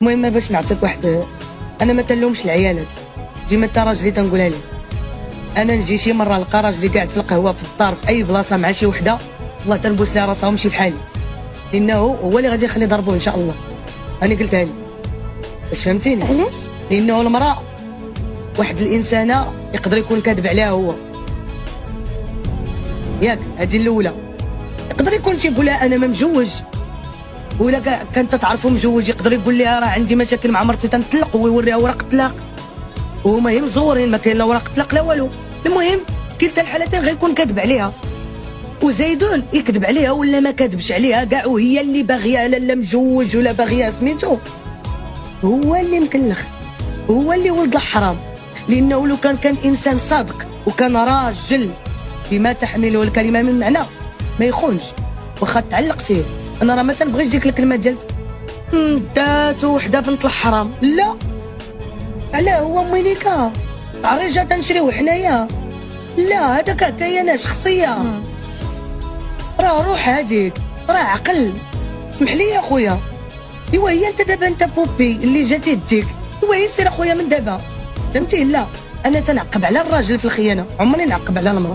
المهم باش نعطيك واحد، انا ما تنلومش العيالات، ديما انت راجلي تنقولها لي، انا نجي شي مره نلقى راجلي قاعد في القهوه في الدار في اي بلاصه مع شي وحده، والله تنبوس لها راسها ومشي بحالي، لانه هو اللي غادي يخلي ضربوه ان شاء الله. انا قلتها لي باش فهمتيني. علاش؟ لانه المراه واحد الانسانه يقدر يكون كاذب عليها هو، ياك هذه الاولى، يقدر يكون تيقول لها انا ما مجوج، ولا كانت تعرفو مجوج يقدر يقول لها راه عندي مشاكل مع مرتي تنطلق ويوريها ورق الطلاق، وهما هي مزورين ما كاين لا ورق الطلاق لا والو. المهم كلتا الحالتين غيكون كاذب عليها، وزيدون يكذب عليها ولا ما كذبش عليها كاع، وهي اللي باغيه لا مجوج ولا باغيه سميتو، هو اللي مكلخ، هو اللي ولد الحرام. لانه لو كان انسان صادق وكان راجل بما تحمله الكلمه من معنى ما يخونش، واخا تعلق فيه. انا راه ما تنبغيش ديك الكلمه ديالت دات وحده بنت الحرام، لا علاه هو مينيكا عريجه تنشريو حنايا، لا هذاك حكايه شخصيه، راه روح هذيك راه عقل. اسمح لي يا خويا، ايوا هي انت دابا انت بوبي اللي جاتي يديك، ايوا هي سير اخويا من دابا، فهمتي؟ لا انا تنعقب على الراجل في الخيانه، عمري نعقب على المراه.